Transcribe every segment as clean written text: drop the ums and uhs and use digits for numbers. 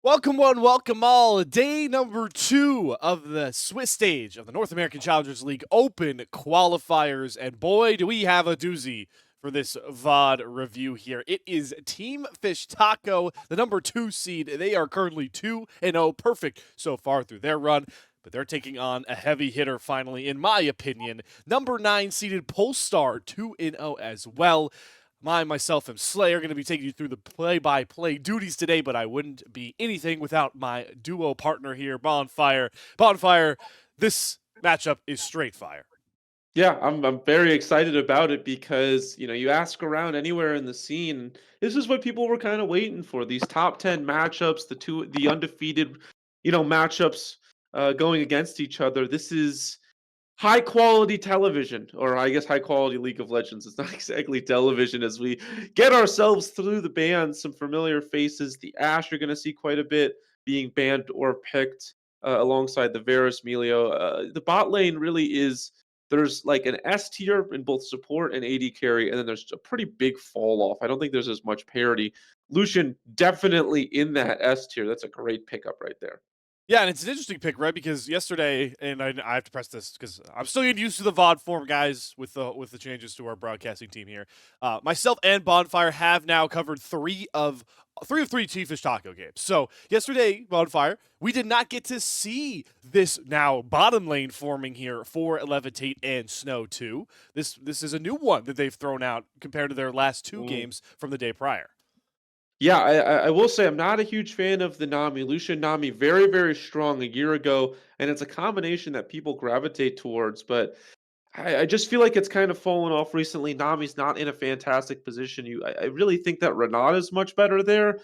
Welcome one, welcome all. Day number 2 of the Swiss stage of the North American Challengers League Open qualifiers. And boy, do we have a doozy for this VOD review here. It is Team Fish Taco, the number 2 seed. They are currently 2-0, perfect so far through their run. But they're taking on a heavy hitter finally, in my opinion. Number 9 seeded Polestar, 2-0 as well. Myself, and Slayer going to be taking you through the play-by-play duties today, but I wouldn't be anything without my duo partner here, Bonfire. Bonfire, this matchup is straight fire. Yeah, I'm very excited about it because, you ask around anywhere in the scene, this is what people were kind of waiting for. These top 10 matchups, the undefeated, matchups going against each other. This is high quality television, or I guess high quality League of Legends. It's not exactly television as we get ourselves through the bans, some familiar faces. The Ashe you're going to see quite a bit being banned or picked alongside the Varus Melio. The bot lane really is there's like an S tier in both support and AD carry, and then there's a pretty big fall off. I don't think there's as much parity. Lucian definitely in that S tier. That's a great pickup right there. Yeah, and it's an interesting pick, right? Because yesterday, and I have to press this because I'm still getting used to the VOD form, guys, with the changes to our broadcasting team here. Myself and Bonfire have now covered three of three Team Fish Taco games. So yesterday, Bonfire, we did not get to see this now bottom lane forming here for Levitate and Snow 2. This is a new one that they've thrown out compared to their last two games from the day prior. Yeah, I will say I'm not a huge fan of the Nami. Lucian Nami, very, very strong a year ago, and it's a combination that people gravitate towards, but I just feel like it's kind of fallen off recently. Nami's not in a fantastic position. I really think that Renata's much better there.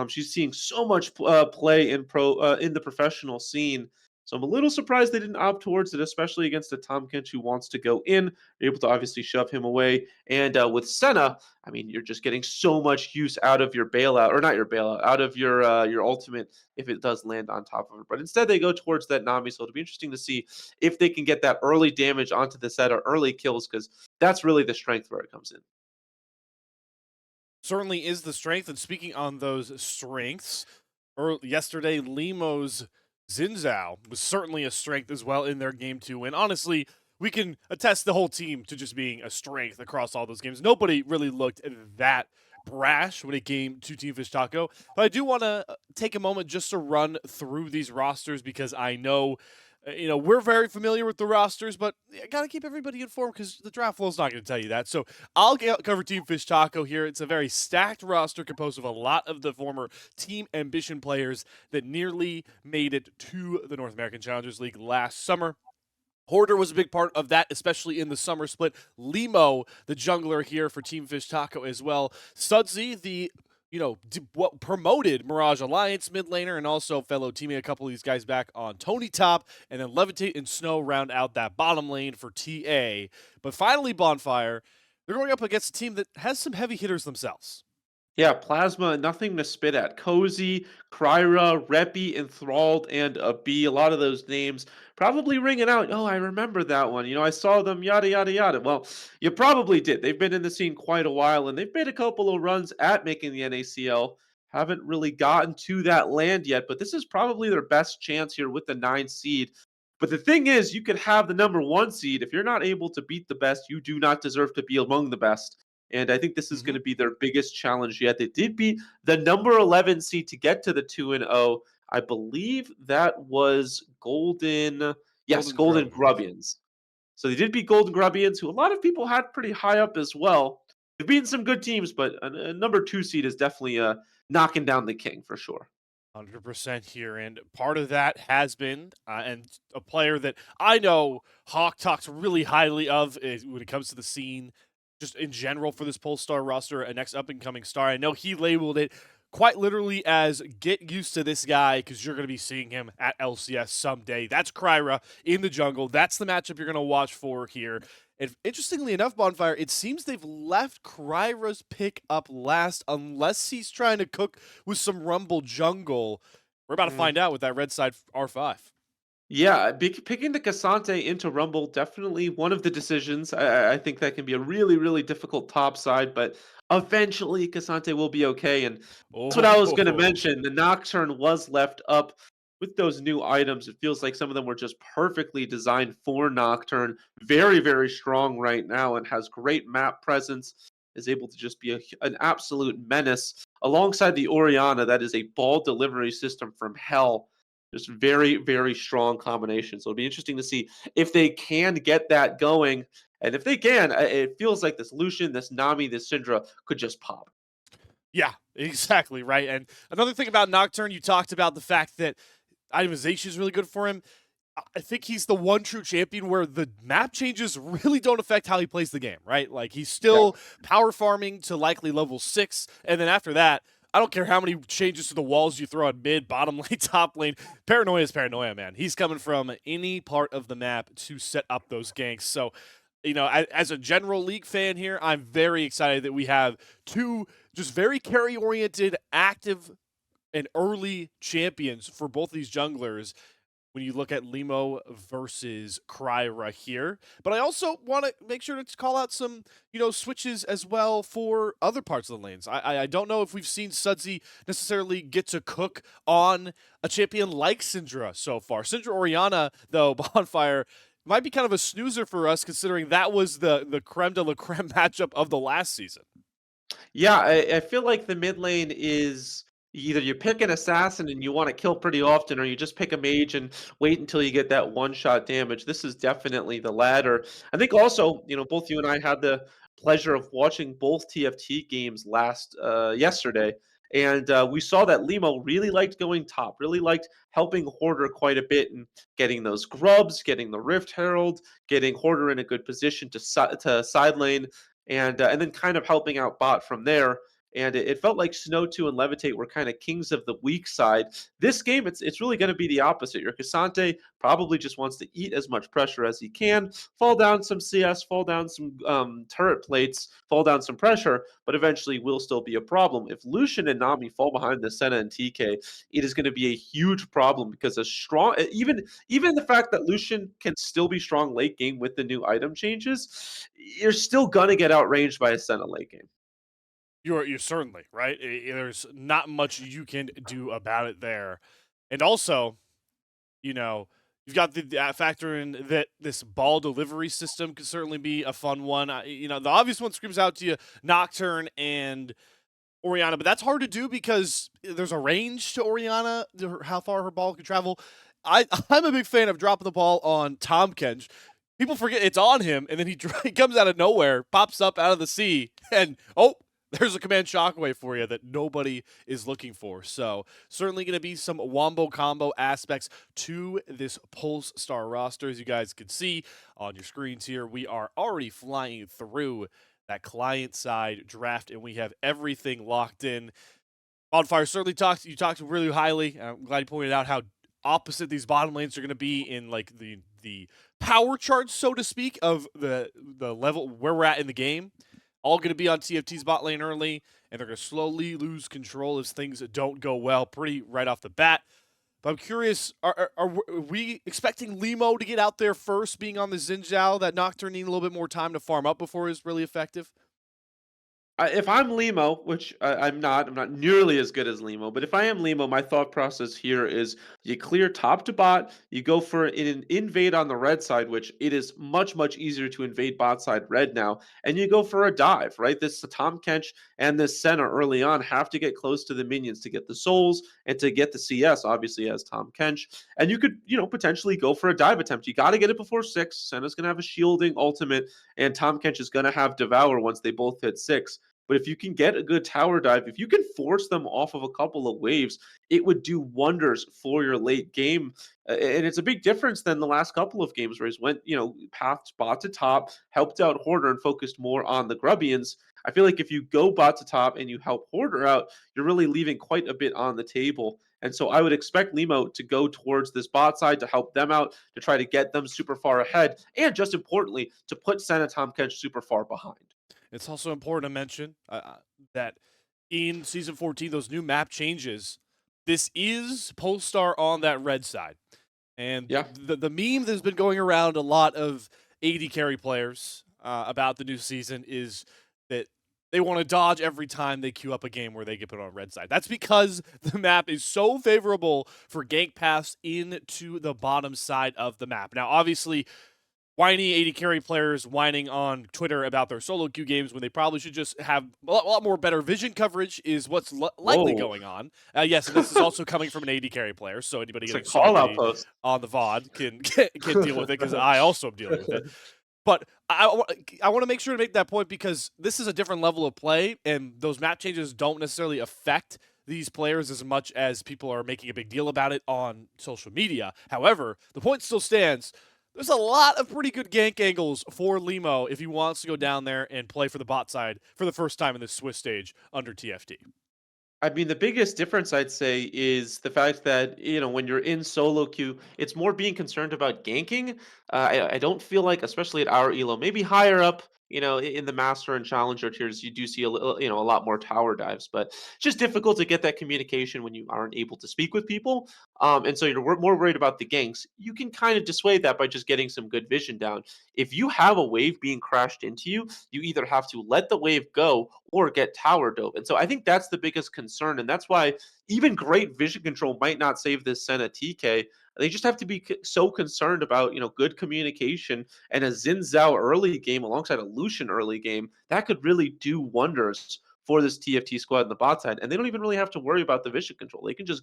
She's seeing so much play in the professional scene. So I'm a little surprised they didn't opt towards it, especially against a Tom Kench who wants to go in. You're able to obviously shove him away. And with Senna, I mean, you're just getting so much use out of your bailout, or not your bailout, out of your ultimate if it does land on top of it. But instead, they go towards that Nami. So it'll be interesting to see if they can get that early damage onto the set or early kills, because that's really the strength where it comes in. Certainly is the strength. And speaking on those strengths, yesterday, Limo's Zinzao was certainly a strength as well in their game 2. And honestly, we can attest the whole team to just being a strength across all those games. Nobody really looked that brash when it came to Team Fish Taco. But I do want to take a moment just to run through these rosters because I know we're very familiar with the rosters, but I got to keep everybody informed because the draft flow is not going to tell you that. So I'll cover Team Fish Taco here. It's a very stacked roster composed of a lot of the former Team Ambition players that nearly made it to the North American Challengers League last summer. Hoarder was a big part of that, especially in the summer split. Limo, the jungler here for Team Fish Taco as well. Sudsy, the what promoted Mirage Alliance mid laner and also fellow teammate a couple of these guys back on Tony top, and then Levitate and Snow round out that bottom lane for TA. But finally, Bonfire, they're going up against a team that has some heavy hitters themselves. Yeah, Plasma, nothing to spit at. Cozy, Kryra, Reppy, Enthralled, and a B. A lot of those names probably ringing out. Oh, I remember that one. I saw them, yada, yada, yada. Well, you probably did. They've been in the scene quite a while, and they've made a couple of runs at making the NACL. Haven't really gotten to that land yet, but this is probably their best chance here with the 9 seed. But the thing is, you could have the number 1 seed. If you're not able to beat the best, you do not deserve to be among the best. And I think this is going to be their biggest challenge yet. They did beat the number 11 seed to get to the 2-0. I believe that was Golden. Yes, Golden Grubbians. So they did beat Golden Grubbians, who a lot of people had pretty high up as well. They've beaten some good teams, but a number 2 seed is definitely knocking down the king for sure. 100% here, and part of that has been, and a player that I know Hawk talks really highly of when it comes to the scene, just in general for this Polestar roster, a next up-and-coming star. I know he labeled it quite literally as get used to this guy because you're going to be seeing him at LCS someday. That's Kryra in the jungle. That's the matchup you're going to watch for here. And interestingly enough, Bonfire, it seems they've left Kryra's pick up last unless he's trying to cook with some Rumble jungle. We're about to find out with that red side R5. Yeah, picking the Cassante into Rumble, definitely one of the decisions. I think that can be a really, really difficult top side, but Eventually, Cassante will be okay, and that's what I was gonna Oh, mention. The Nocturne was left up with those new items. It feels like some of them were just perfectly designed for Nocturne. Very, very strong right now and has great map presence, is able to just be an absolute menace. Alongside the Oriana, that is a ball delivery system from hell. Just very, very strong combination. So it'll be interesting to see if they can get that going. And if they can, it feels like this Lucian, this Nami, this Syndra could just pop. yeah, exactly, right. And another thing about Nocturne, you talked about the fact that itemization is really good for him. I think he's the one true champion where the map changes really don't affect how he plays the game, right? Like he's Yeah. still power farming to likely level 6, and then after that, I don't care how many changes to the walls you throw at mid, bottom lane, top lane. Paranoia is paranoia, man. He's coming from any part of the map to set up those ganks. So, as a general league fan here, I'm very excited that we have two just very carry oriented, active, and early champions for both these junglers when you look at Limo versus Kryra here. But I also want to make sure to call out some, switches as well for other parts of the lanes. I don't know if we've seen Sudsy necessarily get to cook on a champion like Syndra so far. Syndra Oriana, though, Bonfire, might be kind of a snoozer for us considering that was the creme de la creme matchup of the last season. Yeah, I feel like the mid lane is either you pick an assassin and you want to kill pretty often, or you just pick a mage and wait until you get that one shot damage. This is definitely the latter. I think also, both you and I had the pleasure of watching both TFT games last yesterday. And we saw that Limo really liked going top, really liked helping Hoarder quite a bit and getting those grubs, getting the Rift Herald, getting Hoarder in a good position to side lane and then kind of helping out bot from there. And it felt like Snow 2 and Levitate were kind of kings of the weak side. This game, it's really going to be the opposite. Your Cassante probably just wants to eat as much pressure as he can, fall down some CS, fall down some turret plates, fall down some pressure, but eventually will still be a problem. If Lucian and Nami fall behind the Senna and TK, it is going to be a huge problem because a strong, even the fact that Lucian can still be strong late game with the new item changes, you're still gonna get outranged by a Senna late game. You're certainly right. There's not much you can do about it there, and also, you know, you've got the factor in that this ball delivery system could certainly be a fun one. The obvious one screams out to you, Nocturne and Oriana, but that's hard to do because there's a range to Oriana, how far her ball can travel. I'm a big fan of dropping the ball on Tom Kench. People forget it's on him, and then he comes out of nowhere, pops up out of the sea, and there's a command shockwave for you that nobody is looking for. So certainly going to be some wombo combo aspects to this Pulse Star roster. As you guys can see on your screens here, we are already flying through that client side draft, and we have everything locked in. Bonfire certainly talked really highly. I'm glad you pointed out how opposite these bottom lanes are going to be in like the power chart, so to speak, of the level where we're at in the game. All going to be on TFT's bot lane early, and they're going to slowly lose control as things don't go well pretty right off the bat. But I'm curious, are we expecting Limo to get out there first, being on the Xin Zhao, that Nocturne needing a little bit more time to farm up before he's really effective? If I'm Limo, which I'm not nearly as good as Limo, but if I am Limo, my thought process here is you clear top to bot, you go for an invade on the red side, which it is much, much easier to invade bot side red now, and you go for a dive, right? This Tom Kench and this Senna early on have to get close to the minions to get the souls and to get the CS, obviously, as Tom Kench. And you could, potentially go for a dive attempt. You got to get it before 6. Senna's going to have a shielding ultimate, and Tom Kench is going to have Devour once they both hit 6. But if you can get a good tower dive, if you can force them off of a couple of waves, it would do wonders for your late game. And it's a big difference than the last couple of games where he's went, path bot to top, helped out Hoarder and focused more on the Grubbians. I feel like if you go bot to top and you help Hoarder out, you're really leaving quite a bit on the table. And so I would expect Limo to go towards this bot side to help them out, to try to get them super far ahead, and just importantly, to put Senna Tom Kench super far behind. It's also important to mention that in Season 14, those new map changes, this is Polestar on that red side. And Yeah. the meme that's been going around a lot of AD carry players about the new season is that they want to dodge every time they queue up a game where they get put on red side. That's because the map is so favorable for gank paths into the bottom side of the map. Now, obviously, whiny 80 carry players whining on Twitter about their solo queue games when they probably should just have a lot more better vision coverage is what's likely Whoa. going on. Yes, and this is also coming from an 80 carry player, so anybody It's a getting super call out greedy post. on the VOD can deal with it because I also am dealing with it. But I want to make sure to make that point because this is a different level of play, and those map changes don't necessarily affect these players as much as people are making a big deal about it on social media. However, the point still stands. There's a lot of pretty good gank angles for Limo if he wants to go down there and play for the bot side for the first time in this Swiss stage under TFT. I mean, the biggest difference I'd say is the fact that, when you're in solo queue, it's more being concerned about ganking. I don't feel like, especially at our elo, maybe higher up, in the master and challenger tiers, you do see a lot more tower dives, but it's just difficult to get that communication when you aren't able to speak with people. And so you're more worried about the ganks. You can kind of dissuade that by just getting some good vision down. If you have a wave being crashed into you, you either have to let the wave go or get tower dove. And so I think that's the biggest concern. And that's why even great vision control might not save this Senna TK. They just have to be so concerned about, good communication and a Xin Zhao early game alongside a Lucian early game that could really do wonders for this TFT squad in the bot side. And they don't even really have to worry about the vision control. They can just,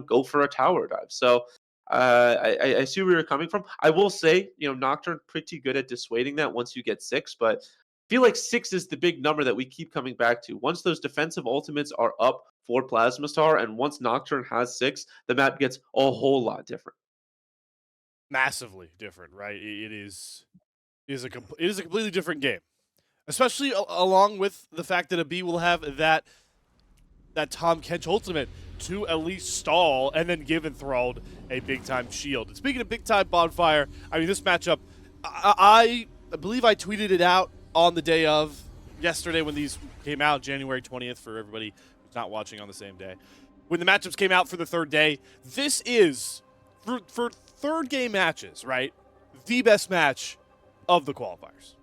go for a tower dive. So I see where you're coming from. I will say, Nocturne pretty good at dissuading that once you get 6, but feel like 6 is the big number that we keep coming back to. Once those defensive ultimates are up for Plasma Star, and once Nocturne has 6, the map gets a whole lot different. Massively different, right? It is a completely different game, especially along with the fact that a B will have that Tom Kench ultimate to at least stall and then give Enthralled a big time shield. And speaking of big time bonfire, I mean this matchup, I believe I tweeted it out on the day of yesterday when these came out, January 20th, for everybody who's not watching on the same day. When the matchups came out for the third day, this is, for third game matches, right, the best match of the qualifiers.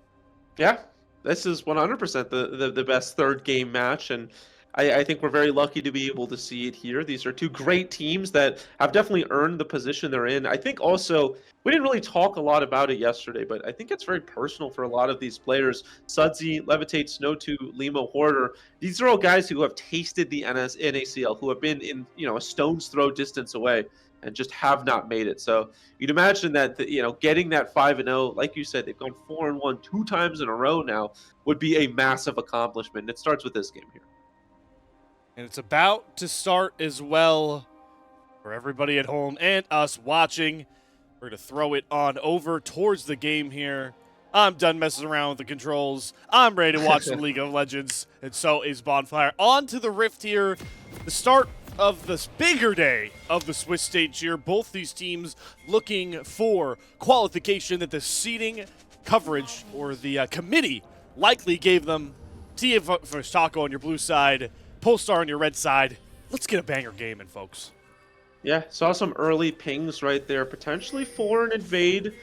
Yeah, this is 100% the best third game match, and I think we're very lucky to be able to see it here. These are two great teams that have definitely earned the position they're in. I think also, we didn't really talk a lot about it yesterday, but I think it's very personal for a lot of these players. Sudsy, Levitate, Snow2, Limo, Hoarder, these are all guys who have tasted the NACL, who have been in, a stone's throw distance away and just have not made it. So you'd imagine that, getting that 5-0, like you said, they've gone 4-1 2 times in a row now, would be a massive accomplishment. And it starts with this game here. And it's about to start as well for everybody at home and us watching. We're going to throw it on over towards the game here. I'm done messing around with the controls. I'm ready to watch some League of Legends, and so is Bonfire. On to the Rift here. The start of this bigger day of the Swiss stage here. Both these teams looking for qualification that the seeding coverage or the committee likely gave them. TF for Taco on your blue side, Polestar on your red side. Let's get a banger game in, folks. Yeah, saw some early pings right there, potentially for an invade.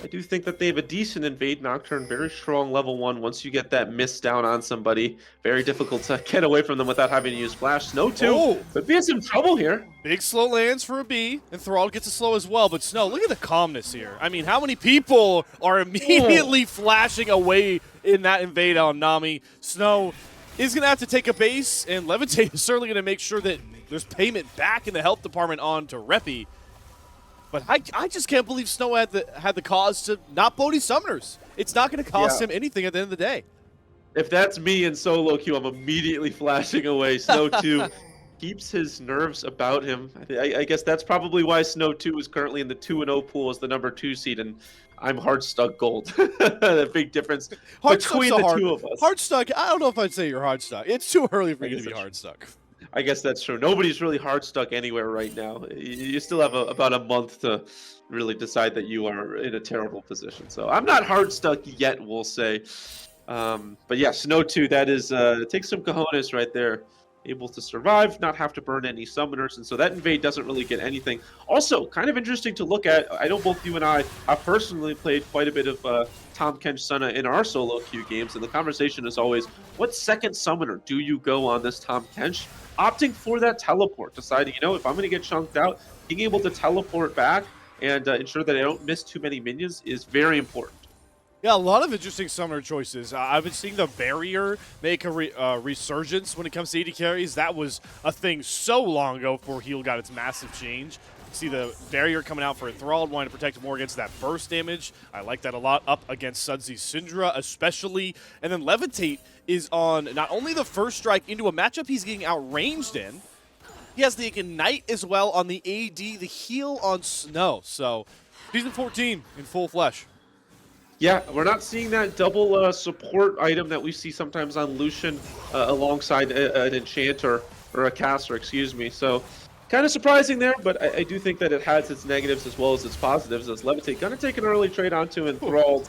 I do think that they have a decent invade. Nocturne, very strong level 1 once you get that miss down on somebody. Very difficult to get away from them without having to use flash. Snow2 could be in some trouble here. Big slow lands for a B, and Thrall gets a slow as well. But Snow, look at the calmness here. I mean, how many people are immediately flashing away in that invade on Nami? Snow is going to have to take a base, and Levitate is certainly going to make sure that there's payment back in the health department on to Reppy. But I just can't believe Snow had the cause to not Bodhi Summoners. It's not going to cost him anything at the end of the day. If that's me in solo queue, I'm immediately flashing away. Snow2 keeps his nerves about him. I guess that's probably why Snow2 is currently in the 2-0 pool as the number 2 seed, and I'm hard stuck gold. The big difference between the two of us. Hard stuck, I don't know if I'd say you're hard stuck. It's too early for you to be hard stuck. I guess that's true. Nobody's really hard stuck anywhere right now. You still have about a month to really decide that you are in a terrible position. So I'm not hard stuck yet, we'll say. But yeah, Snow2, that is takes some cojones right there. Able to survive, not have to burn any summoners, and so that invade doesn't really get anything. Also, kind of interesting to look at. I know both you and I have personally played quite a bit of Tahm Kench Senna in our solo queue games, and the conversation is always, what second summoner do you go on this Tahm Kench? Opting for that teleport, deciding, if I'm going to get chunked out, being able to teleport back and ensure that I don't miss too many minions is very important. Yeah, a lot of interesting summoner choices. I've been seeing the barrier make a resurgence when it comes to AD carries. That was a thing so long ago before heal got its massive change. See the barrier coming out for Enthralled, wanting to protect more against that burst damage. I like that a lot up against Sudsy's Syndra especially. And then Levitate is on not only the first strike into a matchup he's getting outranged in, he has the Ignite as well on the AD, the heal on Snow. So Season 14 in full flesh. Yeah, we're not seeing that double support item that we see sometimes on Lucian alongside an Enchanter, or a Caster, excuse me. So kind of surprising there, but I do think that it has its negatives as well as its positives, as Levitate going to take an early trade onto Enthralled.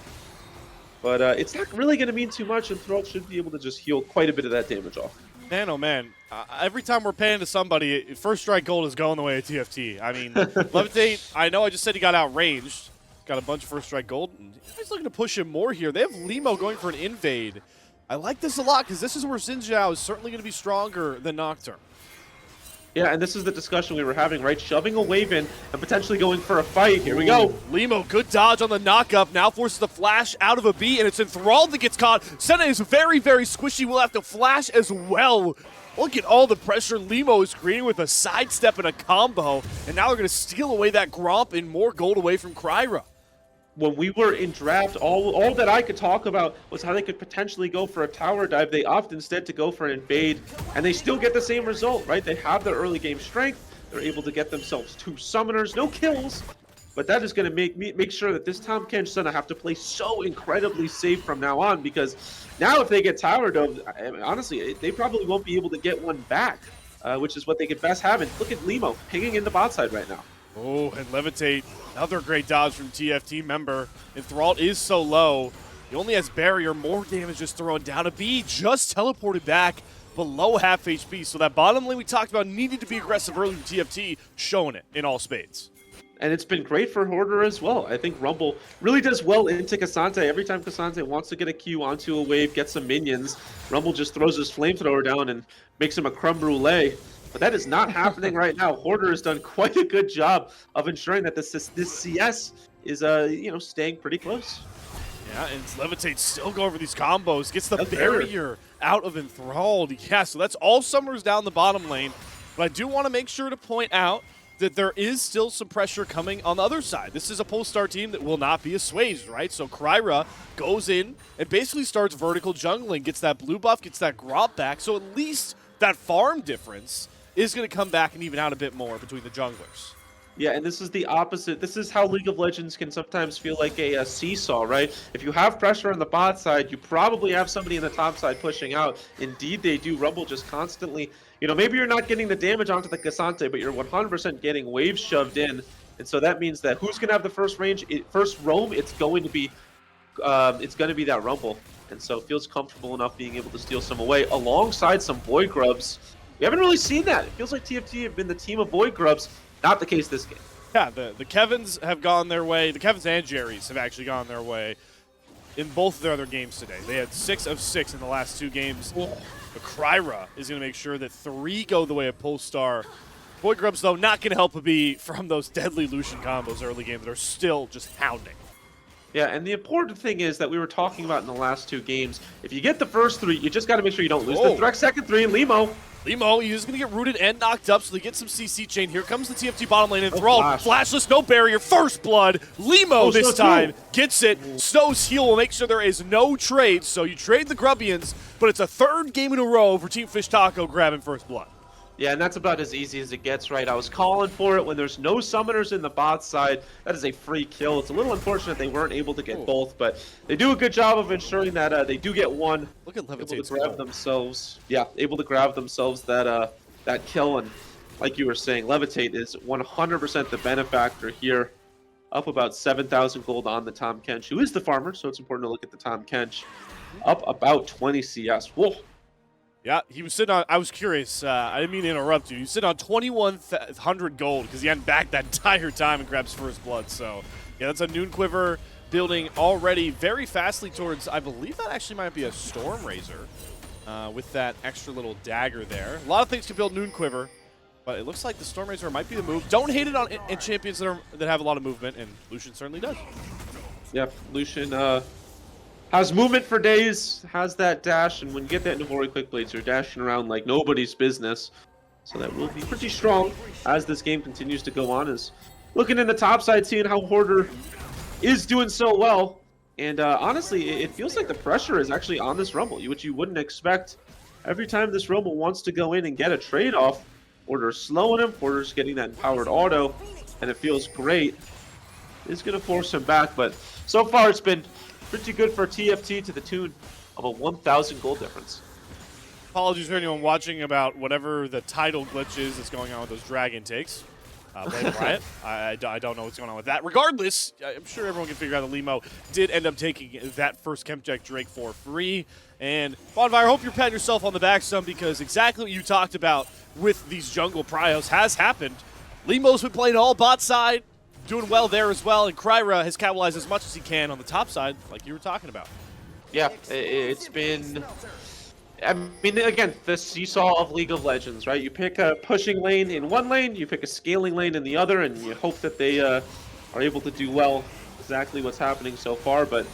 But it's not really going to mean too much. Enthralled should be able to just heal quite a bit of that damage off. Man, oh man. Every time we're paying to somebody, first strike gold is going the way of TFT. I mean, Levitate, I know I just said he got outranged. Got a bunch of first strike gold. And he's looking to push him more here. They have Limo going for an invade. I like this a lot because this is where Xin Zhao is certainly going to be stronger than Nocturne. Yeah, and this is the discussion we were having, right? Shoving a wave in and potentially going for a fight. Here we go. Limo, good dodge on the knockup. Now forces the flash out of a B, and it's Enthralled that gets caught. Senna is very, very squishy. Will have to flash as well. Look at all the pressure Limo is creating with a sidestep and a combo. And now they're going to steal away that Gromp and more gold away from Kryra. When we were in draft, all that I could talk about was how they could potentially go for a tower dive. They opt instead to go for an invade, and they still get the same result, right? They have their early game strength. They're able to get themselves 2 summoners, no kills, but that is going to make sure that this Tahm Kench Senna have to play so incredibly safe from now on, because now if they get tower dove, honestly, they probably won't be able to get one back, which is what they could best have. And look at Limo pinging in the bot side right now. Oh, and Levitate, another great dodge from TFT member. Enthralled is so low. He only has barrier, more damage just thrown down. A B just teleported back below half HP. So that bottom lane we talked about needed to be aggressive early from TFT, showing it in all spades. And it's been great for Hoarder as well. I think Rumble really does well into Cassante. Every time Cassante wants to get a Q onto a wave, get some minions, Rumble just throws his flamethrower down and makes him a creme brulee. But that is not happening right now. Hoarder has done quite a good job of ensuring that this CS is staying pretty close. Yeah, and Levitate still going for these combos. Gets the barrier out of Enthralled. Yeah, so that's all summoners down the bottom lane. But I do want to make sure to point out that there is still some pressure coming on the other side. This is a Polestar team that will not be assuaged, right? So Kryra goes in and basically starts vertical jungling, gets that blue buff, gets that Gromp back. So at least that farm difference is going to come back and even out a bit more between the junglers. Yeah, and this is the opposite. This is how League of Legends can sometimes feel like a seesaw, right? If you have pressure on the bot side, you probably have somebody in the top side pushing out. Indeed, they do. Rumble just constantly, maybe you're not getting the damage onto the Cassante, but you're 100% getting waves shoved in. And so that means that who's going to have the first range, first roam? It's going to be that Rumble. And so feels comfortable enough being able to steal some away alongside some Void Grubs. We haven't really seen that. It feels like TFT have been the team of Void Grubs. Not the case this game. Yeah, the Kevins have gone their way. The Kevins and Jerrys have actually gone their way in both of their other games today. They had 6 of 6 in the last 2 games. The Kryra is going to make sure that 3 go the way of Polestar. Void Grubs, though, not going to help a B from those deadly Lucian combos early game that are still just hounding. Yeah, and the important thing is that we were talking about in the last 2 games, if you get the first 3, you just got to make sure you don't lose the direct second 3. Limo, he's going to get rooted and knocked up, so they get some CC chain. Here comes the TFT bottom lane. Enthralled, flashless, no barrier, first blood. Limo this time gets it. Snow's heal will make sure there is no trade, so you trade the Grubbians, but it's a 3rd game in a row for Team Fish Taco grabbing first blood. Yeah, and that's about as easy as it gets, right? I was calling for it when there's no summoners in the bot side. That is a free kill. It's a little unfortunate they weren't able to get both, but they do a good job of ensuring that they do get one. Look at Levitate's able to grab themselves. Yeah, able to grab themselves that kill. And like you were saying, Levitate is 100% the benefactor here. Up about 7,000 gold on the Tahm Kench, who is the farmer, so it's important to look at the Tahm Kench. Up about 20 CS. Whoa. Yeah, he was sitting on, I was curious, I didn't mean to interrupt you. He was sitting on 2,100 gold because he hadn't backed that entire time and grabs first blood. So, yeah, that's a Noon Quiver building already very fastly towards, I believe that actually might be a Storm Razor with that extra little dagger there. A lot of things can build Noon Quiver, but it looks like the Storm Razor might be the move. Don't hate it on in champions that have a lot of movement, and Lucian certainly does. Yep, Lucian has movement for days, has that dash, and when you get that Navori Quick Blades, you're dashing around like nobody's business. So that will be pretty strong as this game continues to go on. Is looking in the top side, seeing how Hoarder is doing so well. And honestly, it feels like the pressure is actually on this Rumble, which you wouldn't expect. Every time this Rumble wants to go in and get a trade-off, Hoarder's slowing him, Hoarder's getting that empowered auto, and it feels great. It's going to force him back, but so far it's been pretty good for TFT to the tune of a 1,000 gold difference. Apologies for anyone watching about whatever the title glitch is that's going on with those dragon takes. Blame Riot. I don't know what's going on with that. Regardless, I'm sure everyone can figure out that Limo did end up taking that first Chemcheck Drake for free. And Bonfire, I hope you're patting yourself on the back some, because exactly what you talked about with these jungle pryos has happened. Limo's been playing all bot side, doing well there as well, and Kryra has capitalized as much as he can on the top side, like you were talking about. Yeah, it's been... I mean, again, the seesaw of League of Legends, right? You pick a pushing lane in one lane, you pick a scaling lane in the other, and you hope that they are able to do well. Exactly what's happening so far, but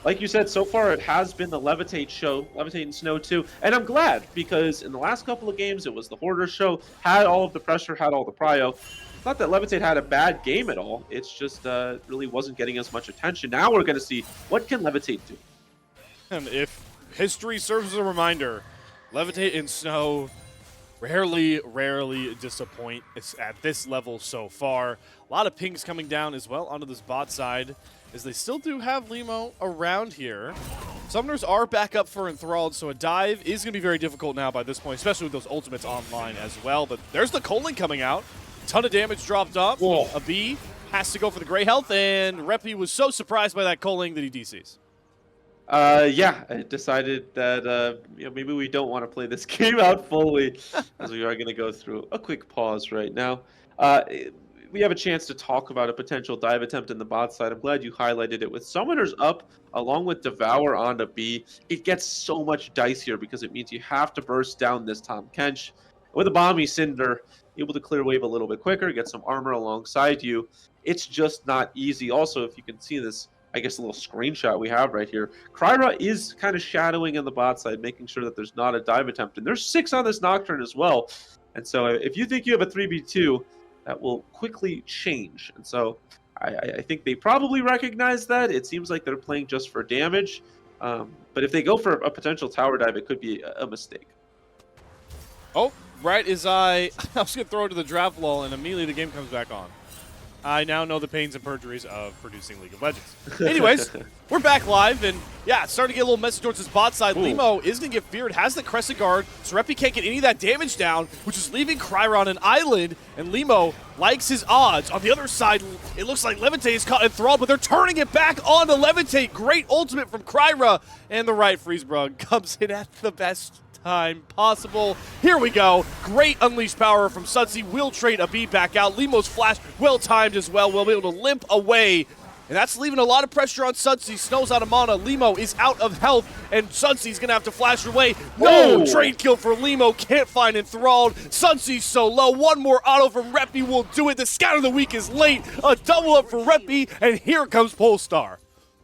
like you said, so far it has been the Levitate show, Levitate and Snow too, and I'm glad, because in the last couple of games it was the Hoarder show, had all of the pressure, had all the prio. Not that Levitate had a bad game at all, it's just really wasn't getting as much attention. Now we're going to see, what can Levitate do? And if history serves as a reminder, Levitate and Snow rarely disappoint. It's at this level so far. A lot of pings coming down as well onto this bot side, as they still do have Limo around here. Summoners are back up for Enthralled, so a dive is going to be very difficult now by this point, especially with those ultimates online as well. But there's the Colin coming out. Ton of damage dropped off. Whoa. A B has to go for the gray health, and Reppy was so surprised by that Colin that he DCs. Yeah, I decided that maybe we don't want to play this game out fully, as we are going to go through a quick pause right now. We have a chance to talk about a potential dive attempt in the bot side. I'm glad you highlighted it. With Summoners up, along with Devour onto B, it gets so much dicier because it means you have to burst down this Tahm Kench. With a Bomby Cinder, able to clear wave a little bit quicker, get some armor alongside you. It's just not easy. Also, if you can see this, I guess a little screenshot we have right here, Kryra is kind of shadowing in the bot side, making sure that there's not a dive attempt. And there's 6 on this Nocturne as well. And so if you think you have a 3v2, that will quickly change. And so I think they probably recognize that. It seems like they're playing just for damage. But if they go for a potential tower dive, it could be a mistake. Oh, right as I was going to throw it to the draft lull, and immediately the game comes back on. I now know the pains and perjuries of producing League of Legends. Anyways, we're back live, and yeah, it's starting to get a little messy towards his bot side. Ooh. Limo is going to get feared, has the Crescent Guard, so Reppy can't get any of that damage down, which is leaving Kryra on an island, and Limo likes his odds. On the other side, it looks like Levitate is caught enthralled, but they're turning it back on to Levitate. Great ultimate from Kryra, and the right freeze bug comes in at the best time possible. Here we go. Great unleashed power from Sudsy. Will trade a B back out. Limo's flash well timed as well. We'll be able to limp away. And that's leaving a lot of pressure on Sudsy. Snow's out of mana. Limo is out of health. And Sudsy's going to have to flash away. No! Trade kill for Limo. Can't find Enthralled. Sudsy's so low. One more auto from Reppy will do it. The scout of the week is late. A double up for Reppy. And here comes Polestar.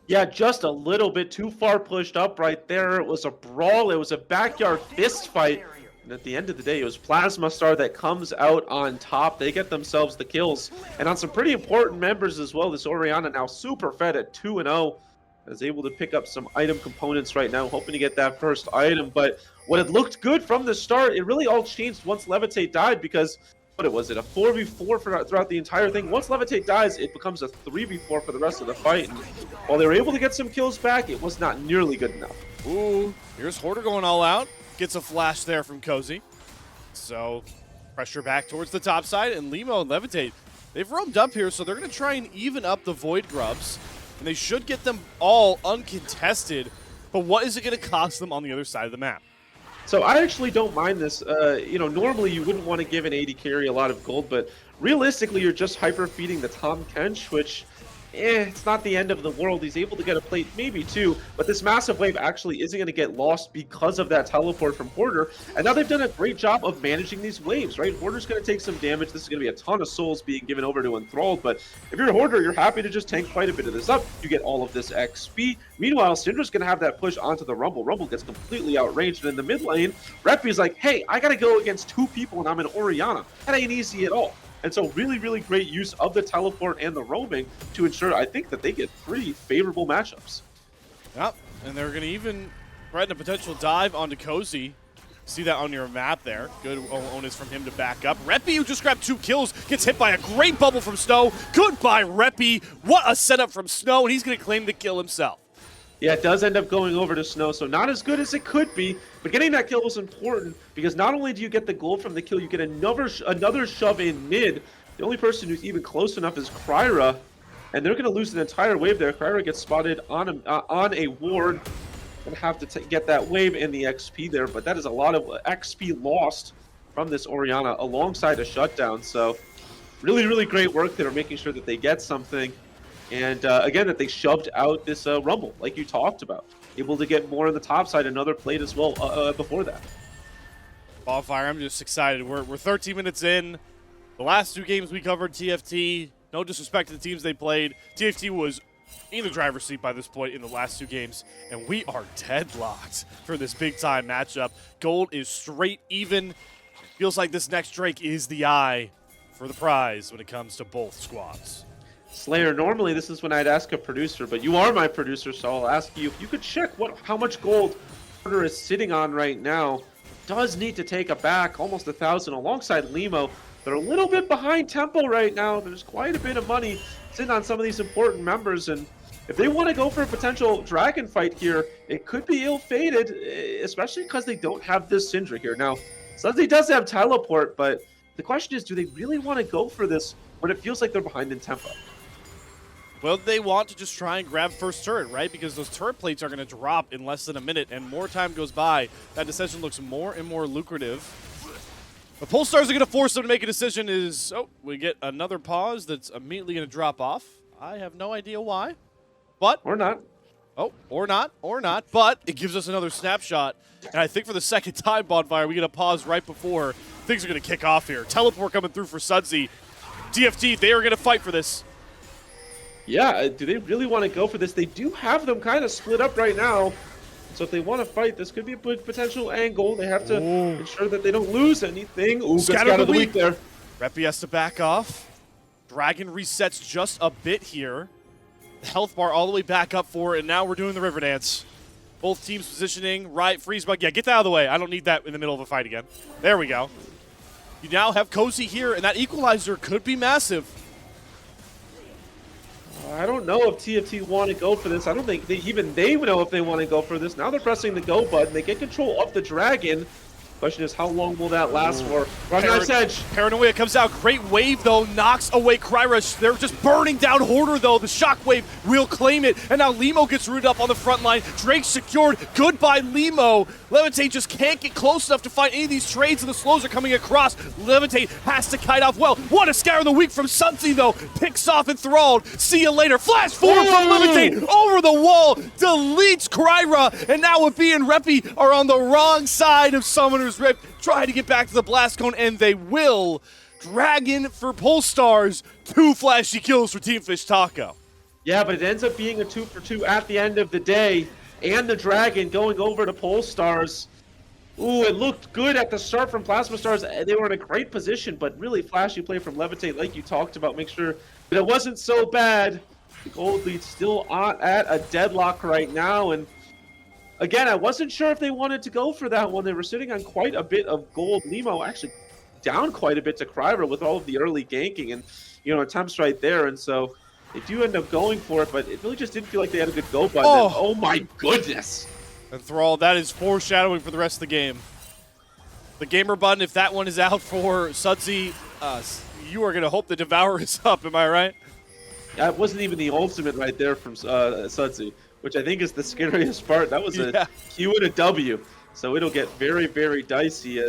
Yeah, just a little bit too far pushed up right there. It was a brawl. It was a backyard fist fight. And at the end of the day, it was Plasma Star that comes out on top. They get themselves the kills. And on some pretty important members as well. This Orianna now super fed at 2-0. Is able to pick up some item components right now, hoping to get that first item. But what had looked good from the start, it really all changed once Levitate died, because what was it, a 4v4 throughout the entire thing? Once Levitate dies, it becomes a 3v4 for the rest of the fight. And while they were able to get some kills back, it was not nearly good enough. Ooh, here's Hoarder going all out. Gets a flash there from Cozy. So, pressure back towards the top side, and Limo and Levitate, they've roamed up here, so they're going to try and even up the Void Grubs, and they should get them all uncontested, but what is it going to cost them on the other side of the map? So I actually don't mind this. Normally you wouldn't want to give an AD carry a lot of gold, but realistically you're just hyper feeding the Tahm Kench, which it's not the end of the world. He's able to get a plate, maybe two, but this massive wave actually isn't going to get lost because of that teleport from Hoarder. And now they've done a great job of managing these waves, right? Hoarder's going to take some damage. This is going to be a ton of souls being given over to Enthralled, but if you're a Hoarder, you're happy to just tank quite a bit of this up. You get all of this XP. Meanwhile, Syndra's going to have that push onto the Rumble. Rumble gets completely outranged, and in the mid lane, Reppy's like, hey, I got to go against two people, and I'm an Orianna. That ain't easy at all. And so really, really great use of the teleport and the roaming to ensure, I think, that they get pretty favorable matchups. Yep, and they're going to even threaten a potential dive onto Cozy. See that on your map there. Good onus from him to back up. Reppy, who just grabbed 2 kills, gets hit by a great bubble from Snow. Goodbye, Reppy. What a setup from Snow, and he's going to claim the kill himself. Yeah, it does end up going over to Snow, so not as good as it could be, but getting that kill was important because not only do you get the gold from the kill, you get another shove in mid. The only person who's even close enough is Kryra, and they're going to lose an entire wave there. Kryra gets spotted on a ward. Going to have to get that wave and the XP there, but that is a lot of XP lost from this Orianna alongside a shutdown, so really, really great work there, making sure that they get something. And again, that they shoved out this Rumble, like you talked about. Able to get more on the top side, another plate as well before that. Bonfire, I'm just excited. We're 13 minutes in. The last 2 games we covered, TFT, no disrespect to the teams they played. TFT was in the driver's seat by this point in the last 2 games, and we are deadlocked for this big-time matchup. Gold is straight even. Feels like this next Drake is the eye for the prize when it comes to both squads. Slayer, normally this is when I'd ask a producer, but you are my producer, so I'll ask you if you could check how much gold Hoarder is sitting on right now. Does need to take a back, almost 1,000 alongside Limo. They're a little bit behind tempo right now. There's quite a bit of money sitting on some of these important members, and if they want to go for a potential dragon fight here, it could be ill-fated, especially because they don't have this Syndra here. Now, Sudsy does have teleport, but the question is, do they really want to go for this when it feels like they're behind in tempo? Well, they want to just try and grab first turret, right? Because those turret plates are going to drop in less than a minute, and more time goes by, that decision looks more and more lucrative. The Polestars are going to force them to make a decision is, oh, we get another pause that's immediately going to drop off. I have no idea why, but... Or not. Oh, or not, but it gives us another snapshot. And I think for the second time, Bonfire, we get a pause right before things are going to kick off here. Teleport coming through for Sudsy. TFT, they are going to fight for this. Yeah, do they really want to go for this? They do have them kind of split up right now. So if they want to fight, this could be a potential angle. They have to ensure that they don't lose anything. Ooh, good scatter of the week there. Reppy has to back off. Dragon resets just a bit here. The health bar all the way back up for it, and now we're doing the river dance. Both teams positioning, right, freeze bug. Yeah, get that out of the way. I don't need that in the middle of a fight again. There we go. You now have Cozy here, and that equalizer could be massive. I don't know if TFT want to go for this. I don't think even they know if they want to go for this. Now they're pressing the go button. They get control of the dragon. Question is, how long will that last for? Knife's Edge. Paranoia comes out. Great wave, though. Knocks away Kryra. They're just burning down Hoarder, though. The shockwave will claim it. And now Limo gets rooted up on the front line. Drake secured. Goodbye, Limo. Levitate just can't get close enough to find any of these trades, and the slows are coming across. Levitate has to kite off well. What a scare of the week from Sudsy, though. Picks off Enthralled. See you later. Flash forward from Levitate. Over the wall. Deletes Kryra. And now Wabbi and Reppy are on the wrong side of Summoner's Rift. Try to get back to the Blast Cone, and they will. Dragon for Polestars. 2 flashy kills for Team Fish Taco. Yeah, but it ends up being a 2-for-2 at the end of the day. And the Dragon going over to Polestars. Ooh, it looked good at the start from Plasma Stars. They were in a great position, but really flashy play from Levitate, like you talked about. Make sure that it wasn't so bad. The gold lead still at a deadlock right now, and again, I wasn't sure if they wanted to go for that one. They were sitting on quite a bit of gold. Limo actually down quite a bit to Kryra with all of the early ganking and, attempts right there. And so they do end up going for it, but it really just didn't feel like they had a good go button. Oh my goodness. Enthralled, that is foreshadowing for the rest of the game. The gamer button, if that one is out for Sudsy, you are going to hope the Devour is up, am I right? That wasn't even the ultimate right there from Sudsy, which I think is the scariest part. That was a Q and a W. So it'll get very, very dicey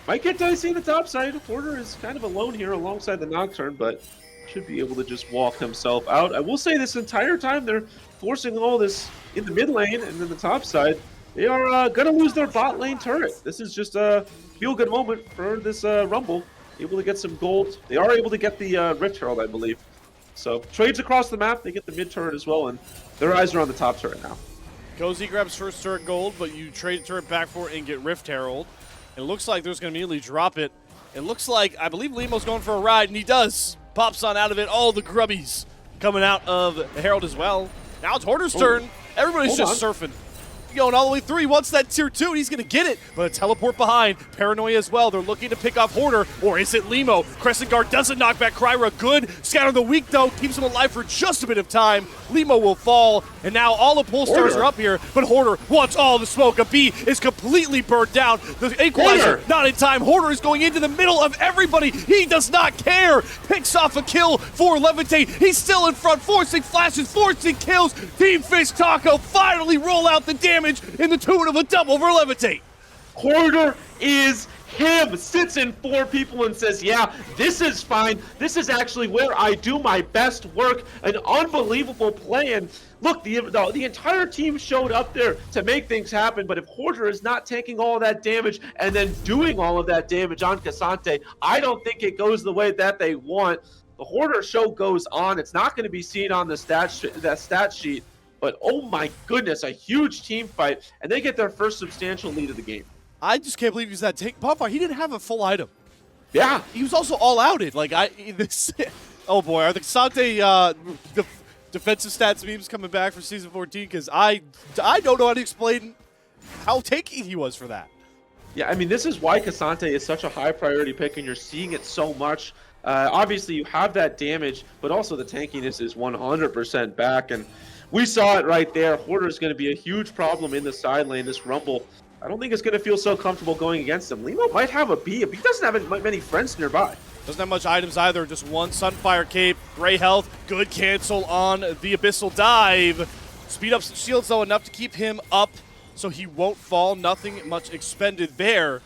might get dicey in the top side. Hoarder is kind of alone here alongside the Nocturne, but should be able to just walk himself out. I will say this entire time they're forcing all this in the mid lane and then the top side. They are going to lose their bot lane turret. This is just a feel-good moment for this Rumble. Able to get some gold. They are able to get the Rift Herald, I believe. So trades across the map. They get the mid turret as well, and their eyes are on the top turret now. Cozy grabs first turret gold, but you trade turret back for it and get Rift Herald. It looks like there's going to immediately drop it. It looks like, I believe Lemo's going for a ride, and he does. Pops on out of it. All the grubbies coming out of Herald as well. Now it's Hoarder's turn. Everybody's just surfing. Going all the way through. He wants that tier 2. He's going to get it, but a teleport behind. Paranoia as well. They're looking to pick off Hoarder, or is it Lemo? Crescent Guard doesn't knock back Kryra. Good. Scatter the weak, though. Keeps him alive for just a bit of time. Lemo will fall, and now all the pull stars are up here, but Hoarder wants all the smoke. A B is completely burned down. The equalizer not in time. Hoarder is going into the middle of everybody. He does not care. Picks off a kill for Levitate. He's still in front, forcing flashes, forcing kills. Team Fish Taco finally roll out the damage in the tune of a double for Levitate. Hoarder is him. Sits in 4 people and says, yeah, this is fine. This is actually where I do my best work. An unbelievable play. And look, the entire team showed up there to make things happen. But if Hoarder is not taking all of that damage and then doing all of that damage on Cassante, I don't think it goes the way that they want. The Hoarder show goes on. It's not going to be seen on the stat sheet. But oh my goodness, a huge team fight, and they get their first substantial lead of the game. I just can't believe he's that tank. Bonfire, he didn't have a full item. Yeah. He was also all outed. Like, oh boy, are the Sante defensive stats memes coming back for Season 14? Because I don't know how to explain how tanky he was for that. Yeah, I mean, this is why Cassante is such a high priority pick, and you're seeing it so much. Obviously, you have that damage, but also the tankiness is 100% back, and we saw it right there. Hoarder is going to be a huge problem in the side lane, this Rumble. I don't think it's going to feel so comfortable going against him. Lemo might have a B. He doesn't have many friends nearby. Doesn't have much items either. Just one Sunfire Cape, Gray Health, good cancel on the Abyssal Dive. Speed up some shields, though, enough to keep him up so he won't fall. Nothing much expended there.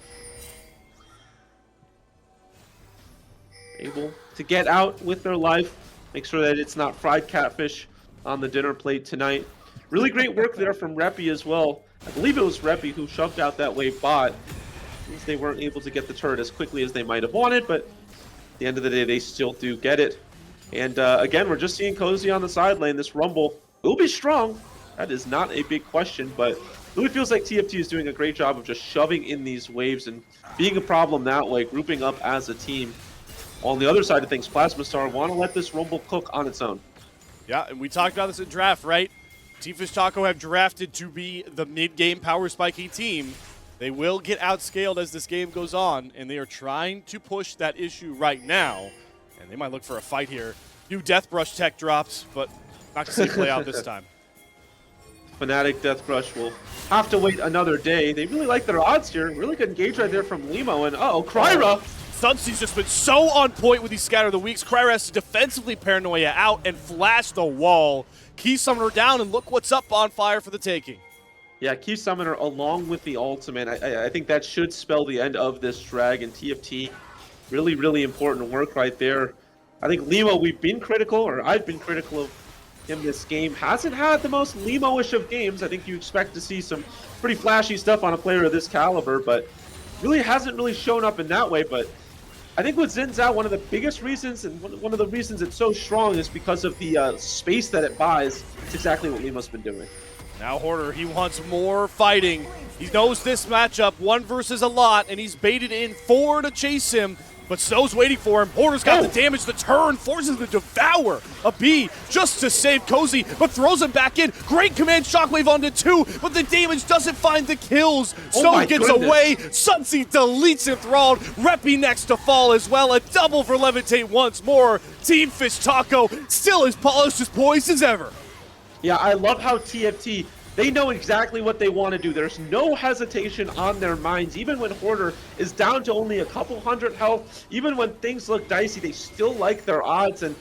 Able to get out with their life. Make sure that it's not fried catfish on the dinner plate tonight. Really great work there from Reppy as well. I believe it was Reppy who shoved out that wave bot. Means they weren't able to get the turret as quickly as they might have wanted, but at the end of the day, they still do get it. And again, we're just seeing Cozy on the side lane. This Rumble will be strong. That is not a big question, but it really feels like TFT is doing a great job of just shoving in these waves and being a problem that way, grouping up as a team. On the other side of things, Plasma Star want to let this Rumble cook on its own. Yeah, and we talked about this in draft, right? Team Fish Taco have drafted to be the mid-game power spiking team. They will get outscaled as this game goes on, and they are trying to push that issue right now. And they might look for a fight here. New Death Brush tech drops, but not to see it play out this time. Fnatic Death Brush will have to wait another day. They really like their odds here. Really good engage right there from Lemo, and Kryra. Sunsy's just been so on point with these Scatter the Weeks. Kryra has to defensively Paranoia out and flash the wall. Key Summoner down, and look what's up on fire for the taking. Yeah, Key Summoner along with the ultimate. I think that should spell the end of this Dragon. TFT, really, really important work right there. I think Lemo, we've been critical, or I've been critical of him this game. Hasn't had the most Lemo-ish of games. I think you expect to see some pretty flashy stuff on a player of this caliber, but really hasn't really shown up in that way. But I think with Xin Zhao, one of the biggest reasons, and one of the reasons it's so strong is because of the space that it buys. It's exactly what Lemo's been doing. Now Hoarder, he wants more fighting. He knows this matchup, 1 versus a lot, and he's baited in 4 to chase him, but Snow's waiting for him. Hoarder's got the damage, the turn, forces him to devour a B just to save Cozy, but throws him back in. Great command shockwave onto 2, but the damage doesn't find the kills. Snow gets away, Sunsy deletes Enthralled, Reppy next to fall as well. A double for Levitate once more. Team Fish Taco still as polished as poised as ever. Yeah, I love how TFT, they know exactly what they want to do. There's no hesitation on their minds. Even when Hoarder is down to only a couple hundred health, even when things look dicey, they still like their odds. And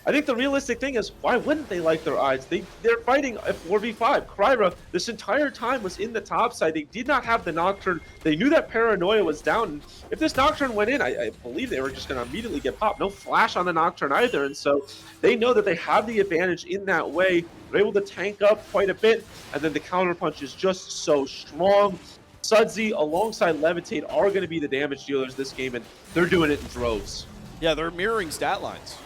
I think the realistic thing is, why wouldn't they like their odds? They're fighting a 4v5. Kryra, this entire time, was in the top side. They did not have the Nocturne. They knew that Paranoia was down. And if this Nocturne went in, I believe they were just going to immediately get popped. No flash on the Nocturne either. And so they know that they have the advantage in that way. They're able to tank up quite a bit. And then the counterpunch is just so strong. Sudsy alongside Levitate are going to be the damage dealers this game, and they're doing it in droves. Yeah, they're mirroring stat lines.